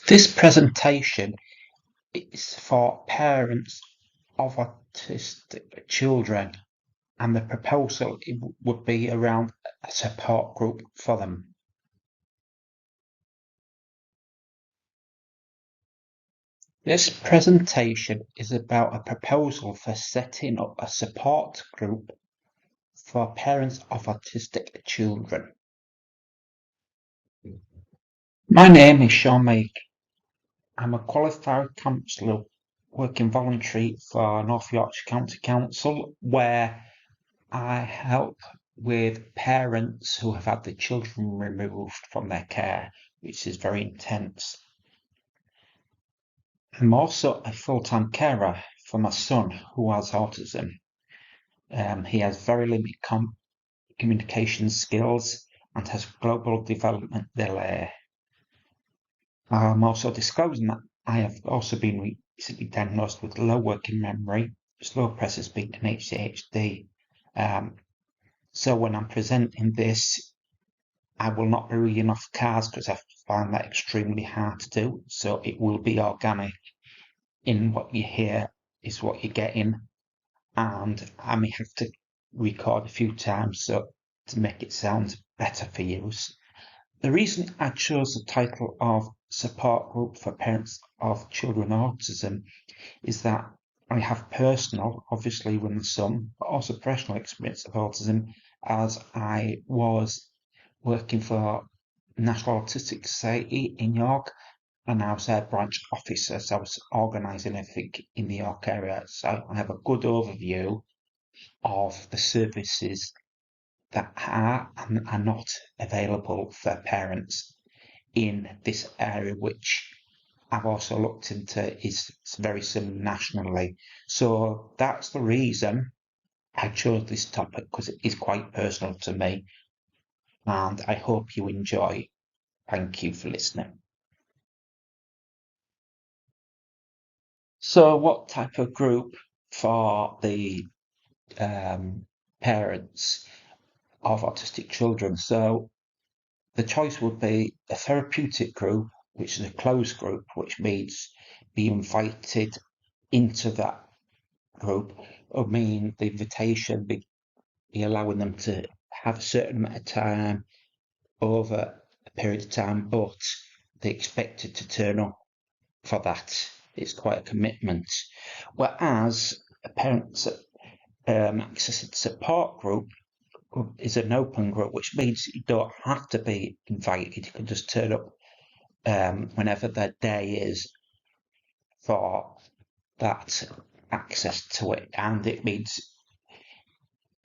This presentation is for parents of autistic children, and the proposal would be around a support group for them. This presentation is about a proposal for setting up a support group for parents of autistic children. My name is Sean Make. I'm a qualified counsellor working voluntary for North Yorkshire County Council, where I help with parents who have had their children removed from their care, which is very intense. I'm also a full-time carer for my son who has autism. He has very limited communication skills and has global development delay. I'm also disclosing that I have also been recently diagnosed with low working memory, slow process speed, and HDHD. So when I'm presenting this, I will not be reading off cards because I find that extremely hard to do. So it will be organic in what you hear is what you're getting. And I may have to record a few times so to make it sound better for use. The reason I chose the title of Support Group for Parents of Children with Autism is that I have personal, obviously with my son, but also professional experience of autism as I was working for National Autistic Society in York, and I was their branch officer, so I was organising everything in the York area. So I have a good overview of the services that are and are not available for parents in this area, which I've also looked into is very similar nationally. So that's the reason I chose this topic, because it is quite personal to me, and I hope you enjoy. Thank you for listening. So what type of group for the parents of autistic children? So the choice would be a therapeutic group, which is a closed group, which means be invited into that group, or mean the invitation be allowing them to have a certain amount of time over a period of time, but they're expected to turn up for that. It's quite a commitment. Whereas a parents access support group is an open group, which means you don't have to be invited. You can just turn up whenever their day is for that access to it. And it means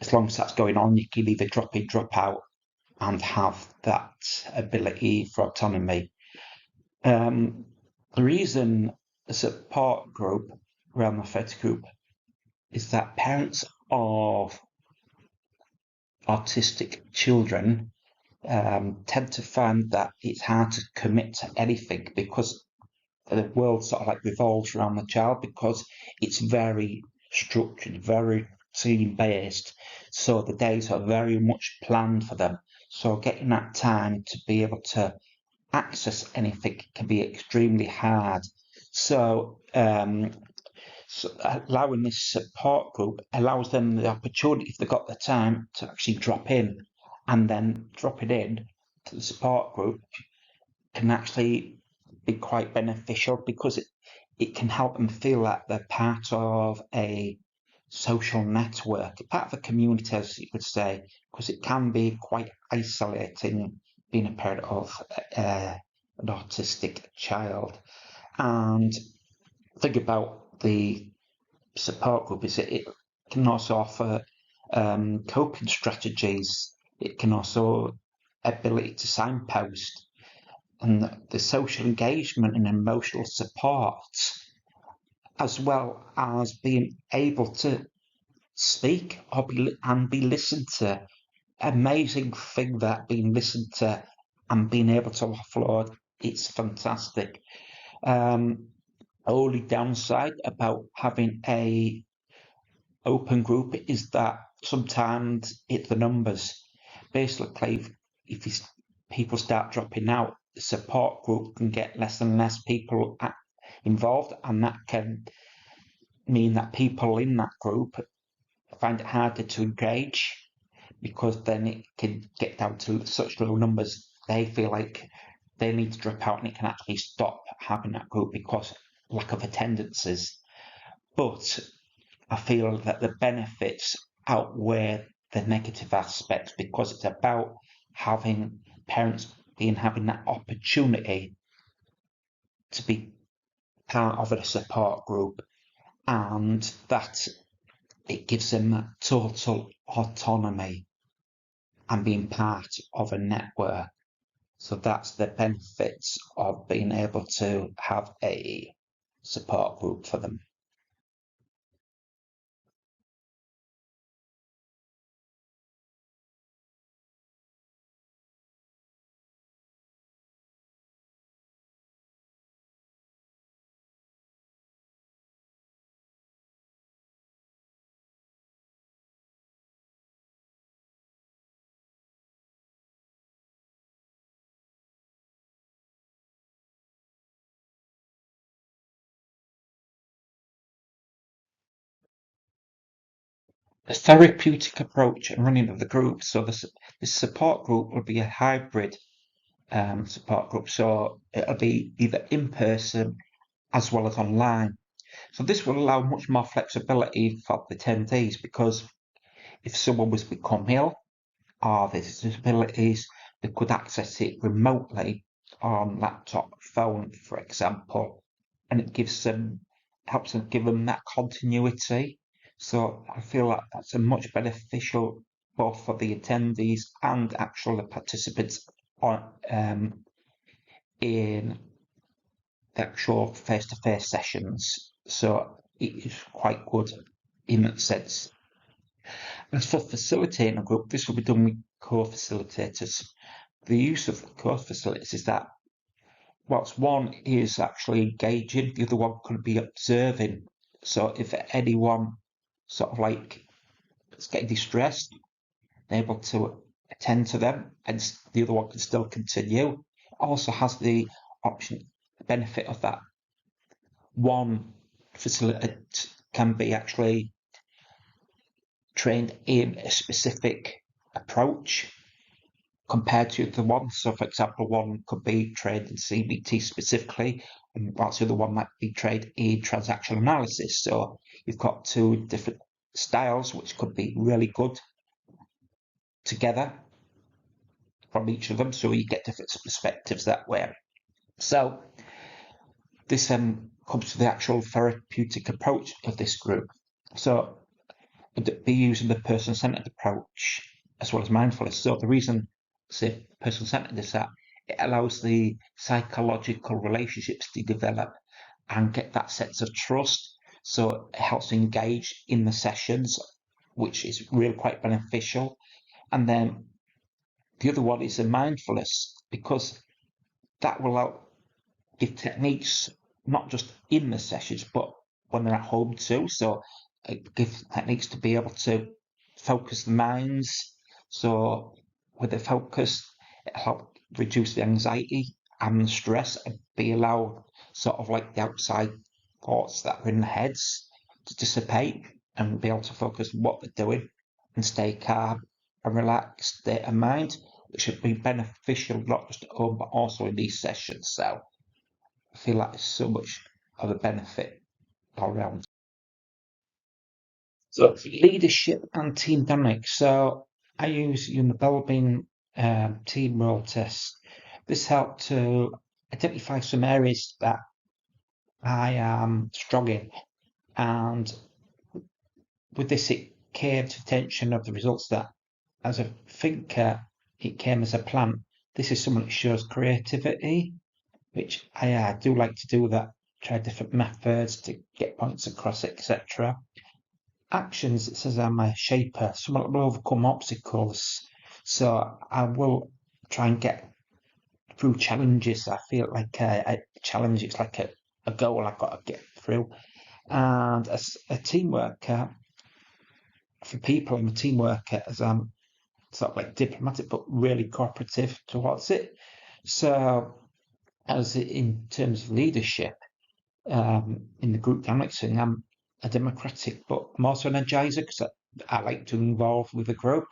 as long as that's going on, you can either drop in, drop out, and have that ability for autonomy. The reason a support group around the therapeutic group is that parents of autistic children tend to find that it's hard to commit to anything because the world sort of like revolves around the child, because it's very structured, very team based. So the days are very much planned for them. So getting that time to be able to access anything can be extremely hard. So, allowing this support group allows them the opportunity, if they've got the time, to actually drop in, and then dropping in to the support group can actually be quite beneficial because it can help them feel that they're part of a social network, part of a community, as you would say, because it can be quite isolating being a parent of an autistic child. And think about the support group is it can also offer coping strategies. It can also ability to signpost, and the social engagement and emotional support, as well as being able to speak or be listened to. Amazing thing that being listened to and being able to offload, it's fantastic. Only downside about having a open group is that sometimes it's the numbers. Basically, if people start dropping out, the support group can get less and less people involved, and that can mean that people in that group find it harder to engage, because then it can get down to such low numbers they feel like they need to drop out, and it can actually stop having that group because lack of attendances. But I feel that the benefits outweigh the negative aspects, because it's about having parents having that opportunity to be part of a support group, and that it gives them total autonomy and being part of a network. So that's the benefits of being able to have a support group for them. The therapeutic approach and running of the group. So the support group will be a hybrid support group. So it'll be either in person as well as online. So this will allow much more flexibility for the attendees, because if someone was to become ill or there's disabilities, they could access it remotely on laptop, phone, for example, and it helps them give them that continuity. So I feel like that's a much beneficial both for the attendees and actual the participants on in the actual face-to-face sessions. So it is quite good in that sense. As for facilitating a group, this will be done with co-facilitators. The use of co-facilitators is that whilst one is actually engaging, the other one could be observing. So if anyone sort of like is getting distressed, they're able to attend to them, and the other one can still continue. It also has the benefit of that one facilitator can be actually trained in a specific approach compared to the one. So, for example, one could be trained in CBT specifically, and whilst the other one might be trained in transactional analysis. So, you've got two different styles which could be really good together from each of them. So, you get different perspectives that way. So, this comes to the actual therapeutic approach of this group. So, be using the person-centered approach as well as mindfulness. So the reason, say, person-centered is that it allows the psychological relationships to develop and get that sense of trust. So it helps engage in the sessions, which is really quite beneficial. And then the other one is the mindfulness, because that will give techniques not just in the sessions, but when they're at home too. So it gives techniques to be able to focus the minds. So with the focus, it helps reduce the anxiety and the stress, and be allowed sort of like the outside thoughts that are in the heads to dissipate, and be able to focus on what they're doing and stay calm and relaxed state of mind, which should be beneficial not just at home but also in these sessions. So I feel like it's so much of a benefit all around. So leadership and team dynamics. So I use the Belbin team role test. This helped to identify some areas that I am strong in, and with this it came to attention of the results that, as a thinker, it came as a plan. This is someone that shows creativity, which I do like to do that, try different methods to get points across, etc. Actions, it says I'm a shaper, someone that will overcome obstacles. So I will try and get through challenges. I feel like a challenge, it's like a goal I've got to get through. And as a team worker, for people, I'm a team worker as I'm sort of like diplomatic but really cooperative towards it. So as in terms of leadership, in the group dynamics thing, I'm a democratic, but I'm also an energizer because I like to involve with the group.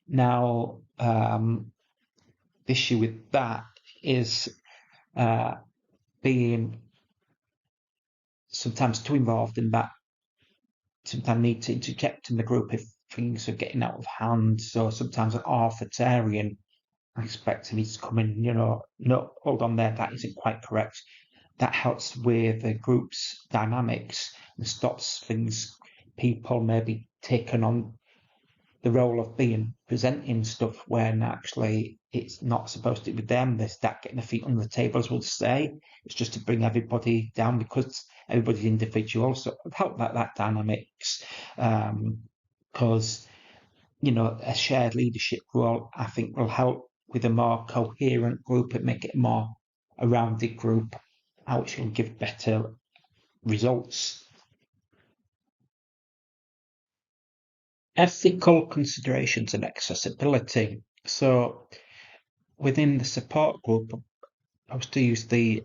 Now, the issue with that is uh, being sometimes too involved in that. Sometimes need to interject in the group if things are getting out of hand. So sometimes an authoritarian aspect of me to come in, no, hold on there, that isn't quite correct. That helps with the group's dynamics and stops people maybe taking on the role of being presenting stuff when actually it's not supposed to be them. They start getting their feet on the table, as we'll say. It's just to bring everybody down because everybody's individual. So it help that dynamics. Because a shared leadership role, I think, will help with a more coherent group and make it a more a rounded group, which will give better results. Ethical considerations and accessibility. So within the support group, I was to use the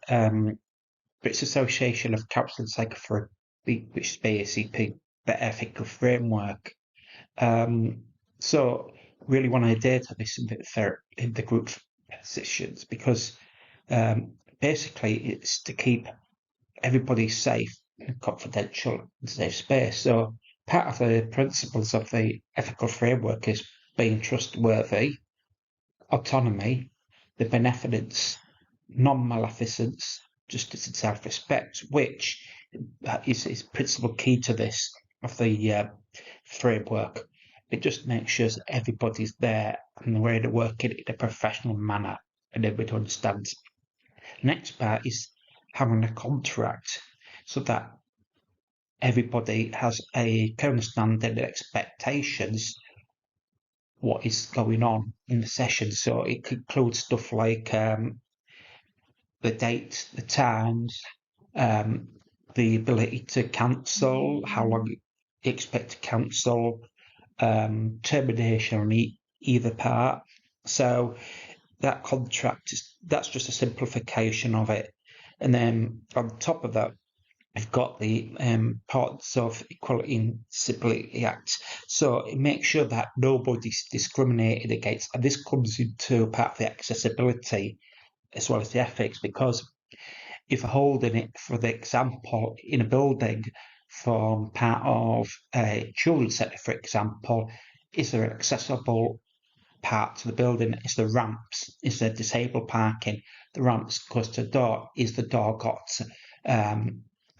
British Association of Counselling Psychotherapy, which is basically the ethical framework. So really want to data this in the group positions because basically it's to keep everybody safe and confidential and safe space. So part of the principles of the ethical framework is being trustworthy, autonomy, the benevolence, non-maleficence, justice and self-respect, which is principal key to this of the framework. It just makes sure that everybody's there and the way to work it in a professional manner and everybody understands. Next part is having a contract so that everybody has a understanding and expectations what is going on in the session. So it includes stuff like the dates, the times, the ability to cancel, how long you expect to cancel, termination on either part. So that contract that's just a simplification of it. And then on top of that, I've got the parts of Equality and Disability Act. So it makes sure that nobody's discriminated against. And this comes into part of the accessibility as well as the ethics, because if holding it, for the example, in a building from part of a children's centre, for example, is there an accessible part to the building? Is there ramps? Is there disabled parking? The ramps close to the door. Is the door got a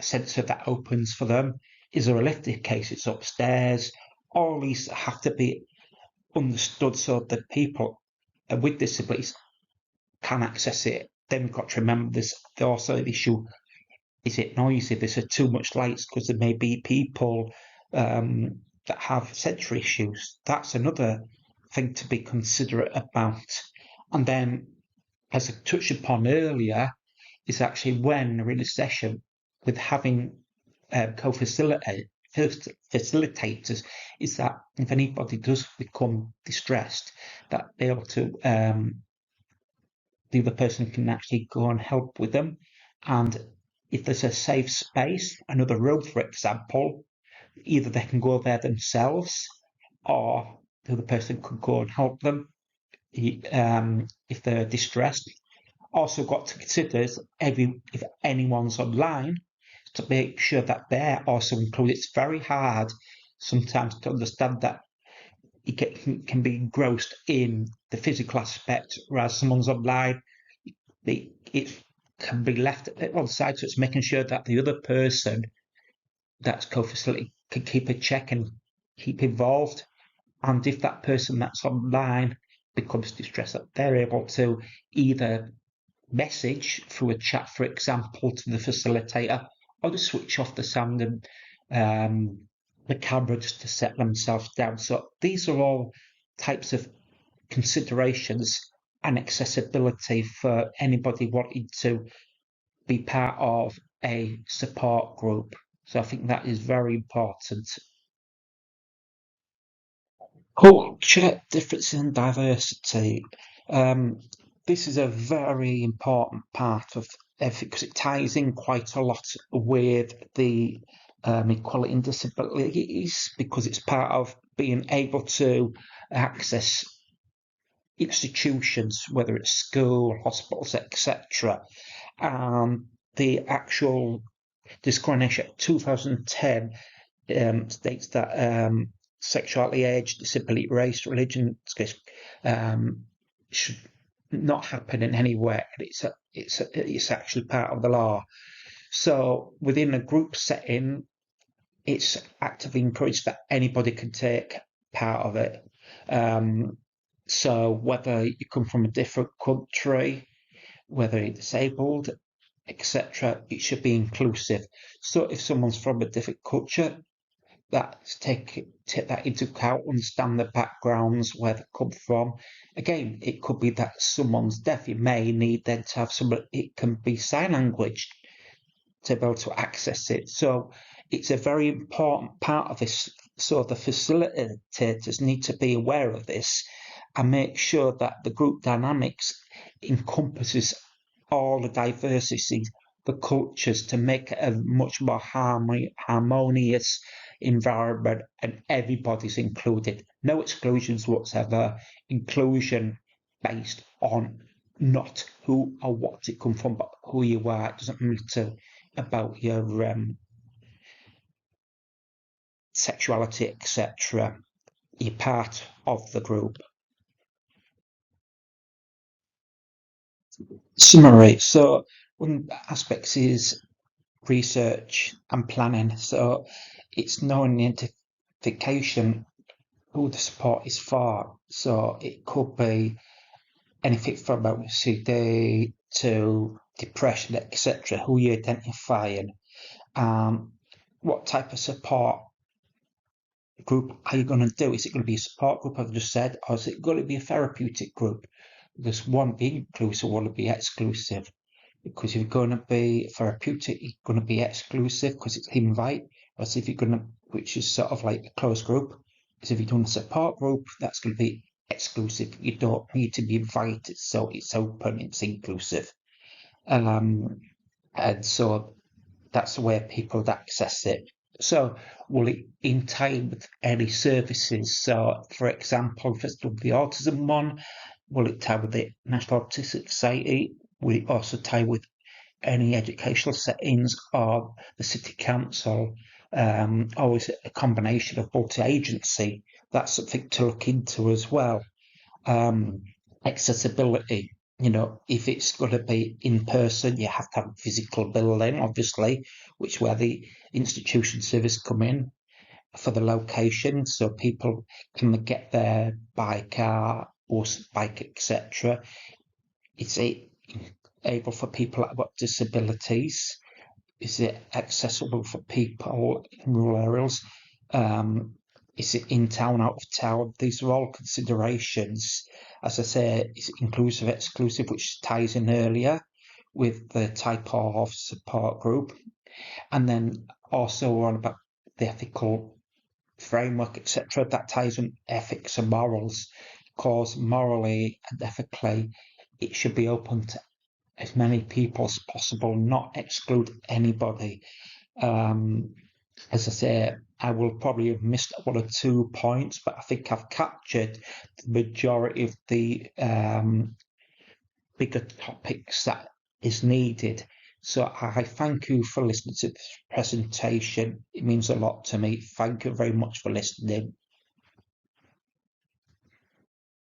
sensor that opens for them? Is there a lift in case it's upstairs? All these have to be understood so that people with disabilities can access it. Then we've got to remember there's also the issue, is it noisy? Is there too much lights? Because there may be people that have sensory issues. That's another thing to be considerate about. And then, as I touched upon earlier, is actually when we're in a session with having co-facilitators, is that if anybody does become distressed, that they're able to the other person can actually go and help with them. And if there's a safe space, another room, for example, either they can go there themselves or the other person could go and help them if they're distressed. Also got to consider if anyone's online to make sure that they're also included. It's very hard sometimes to understand that you can be engrossed in the physical aspect, whereas someone's online, it can be left on side. So it's making sure that the other person that's co-facility can keep a check and keep involved. And if that person that's online becomes distressed, that they're able to either message through a chat, for example, to the facilitator, or to switch off the sound and the camera just to set themselves down. So these are all types of considerations and accessibility for anybody wanting to be part of a support group. So I think that is very important. Culture, difference and diversity. this is a very important part of everything because it ties in quite a lot with the equality and disabilities, because it's part of being able to access institutions, whether it's school, hospitals, etc. The actual discrimination 2010 states that sexuality, age, disability, race, religion should not happen in any way. It's actually part of the law. So within a group setting, it's actively encouraged that anybody can take part of it. So whether you come from a different country, whether you're disabled, etc., it should be inclusive. So if someone's from a different culture, take that into account, understand the backgrounds, where they come from. Again, it could be that someone's deaf. You may need then to have it can be sign language to be able to access it. So it's a very important part of this. So the facilitators need to be aware of this and make sure that the group dynamics encompasses all the diversity, the cultures, to make it a much more harmonious environment, and everybody's included. No exclusions whatsoever. Inclusion based on not who or what you come from, but who you are. It doesn't matter about your sexuality, etc. You're part of the group. Summary. So one aspect is research and planning. So it's knowing the identification who the support is for. So it could be anything from OCD to depression, etc. Who you're identifying. What type of support group are you going to do? Is it going to be a support group, I've just said, or is it going to be a therapeutic group? Because one be inclusive, one will be exclusive. Because if you're going to be therapeutic, you're going to be exclusive because it's invite. Or if you're going to, which is sort of like a closed group, is if you're doing a support group, that's going to be exclusive. You don't need to be invited, so it's open, it's inclusive. And so that's where people access it. So will it in time with any services? So for example, if it's the autism one, will it tie with the National Autistic Society? Will it also tie with any educational settings or the city council? Or is it a combination of multi-agency? That's something to look into as well. Accessibility. If it's going to be in person, you have to have a physical building, obviously, which where the institution service come in for the location, so people can get there by car, bus, bike, etc. It's able for people that have got disabilities. Is it accessible for people in rural areas? Is it in town, out of town? These are all considerations. As I say, it's inclusive, exclusive, which ties in earlier with the type of support group. And then also on about the ethical framework, etc. That ties in ethics and morals, because morally and ethically, it should be open to as many people as possible, not exclude anybody. As I say, I will probably have missed one or 2 points, but I think I've captured the majority of the bigger topics that is needed. So I thank you for listening to this presentation. It means a lot to me. Thank you very much for listening.